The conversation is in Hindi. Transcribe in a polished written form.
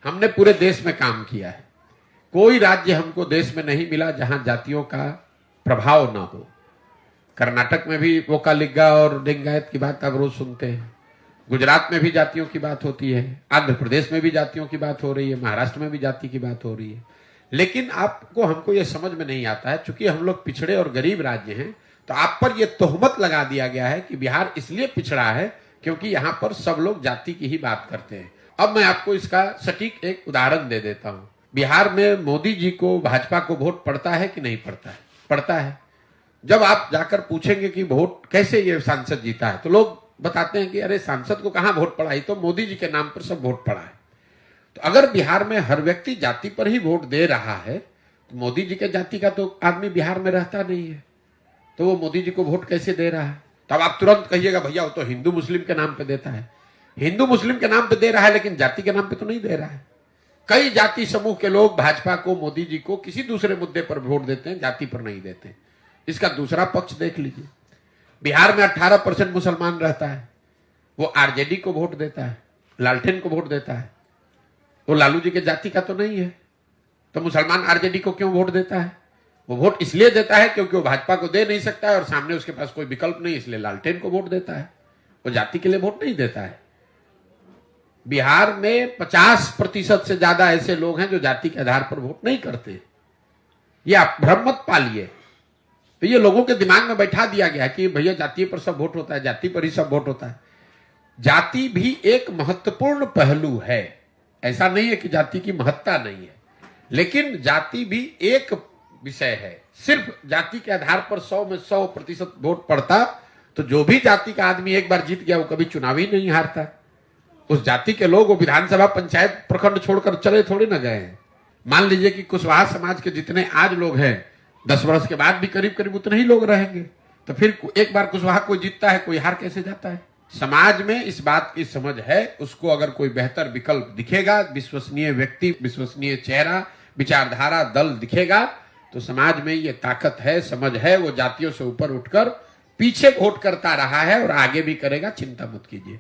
हमने पूरे देश में काम किया है। कोई राज्य हमको देश में नहीं मिला जहां जातियों का प्रभाव ना हो। कर्नाटक में भी वोकालिगा और लिंगायत की बात आप रोज सुनते हैं। गुजरात में भी जातियों की बात होती है, आंध्र प्रदेश में भी जातियों की बात हो रही है, महाराष्ट्र में भी जाति की बात हो रही है। लेकिन हमको यह समझ में नहीं आता है, चूंकि हम लोग पिछड़े और गरीब राज्य हैं, तो आप पर यह तोहमत लगा दिया गया है कि बिहार इसलिए पिछड़ा है क्योंकि यहां पर सब लोग जाति की ही बात करते हैं। अब मैं आपको इसका सटीक एक उदाहरण दे देता हूं। बिहार में मोदी जी को, भाजपा को वोट पड़ता है कि नहीं पड़ता है? पड़ता है। जब आप जाकर पूछेंगे कि वोट कैसे ये सांसद जीता है, तो लोग बताते हैं कि अरे सांसद को कहां वोट पड़ा, ही तो मोदी जी के नाम पर सब वोट पड़ा है। तो अगर बिहार में हर व्यक्ति जाति पर ही वोट दे रहा है, तो मोदी जी के जाति का तो आदमी बिहार में रहता नहीं है, तो वो मोदी जी को वोट कैसे दे रहा है? तब आप तुरंत कहिएगा भैया वो तो हिंदू मुस्लिम के नाम पे देता है। हिंदू मुस्लिम के नाम पे दे रहा है, लेकिन जाति के नाम पे तो नहीं दे रहा है। कई जाति समूह के लोग भाजपा को, मोदी जी को किसी दूसरे मुद्दे पर वोट देते हैं, जाति पर नहीं देते। इसका दूसरा पक्ष देख लीजिए। बिहार में 18% मुसलमान रहता है, वो आरजेडी को वोट देता है, लालटेन को वोट देता है। वो लालू जी के जाति का तो नहीं है, तो मुसलमान आरजेडी को क्यों वोट देता है? वो वोट इसलिए देता है क्योंकि वो भाजपा को दे नहीं सकता है और सामने उसके पास कोई विकल्प नहीं, इसलिए लालटेन को वोट देता है। वो जाति के लिए वोट नहीं देता है। बिहार में 50% से ज्यादा ऐसे लोग हैं जो जाति के आधार पर वोट नहीं करते। ये आप भ्रम मत पालिए। तो ये लोगों के दिमाग में बैठा दिया गया कि भैया जाति पर सब वोट होता है, जाति पर ही सब वोट होता है। जाति भी एक महत्वपूर्ण पहलू है, ऐसा नहीं है कि जाति की महत्ता नहीं है, लेकिन जाति भी एक विषय है। सिर्फ जाति के आधार पर 100 में 100% वोट पड़ता तो जो भी जाति का आदमी एक बार जीत गया वो कभी चुनाव ही नहीं हारता। उस जाति के लोग वो विधानसभा, पंचायत, प्रखंड छोड़कर चले थोड़ी ना गए हैं। मान लीजिए कि कुशवाहा समाज के जितने आज लोग हैं, 10 वर्ष के बाद भी करीब करीब उतने ही लोग रहेंगे। तो फिर एक बार कुशवाहा कोई जीतता है, कोई हार कैसे जाता है? समाज में इस बात की समझ है, उसको अगर कोई बेहतर विकल्प दिखेगा, विश्वसनीय व्यक्ति, विश्वसनीय चेहरा, विचारधारा, दल दिखेगा, तो समाज में ये ताकत है, समझ है, वो जातियों से ऊपर उठकर पीछे वोट करता रहा है और आगे भी करेगा। चिंता मत कीजिए।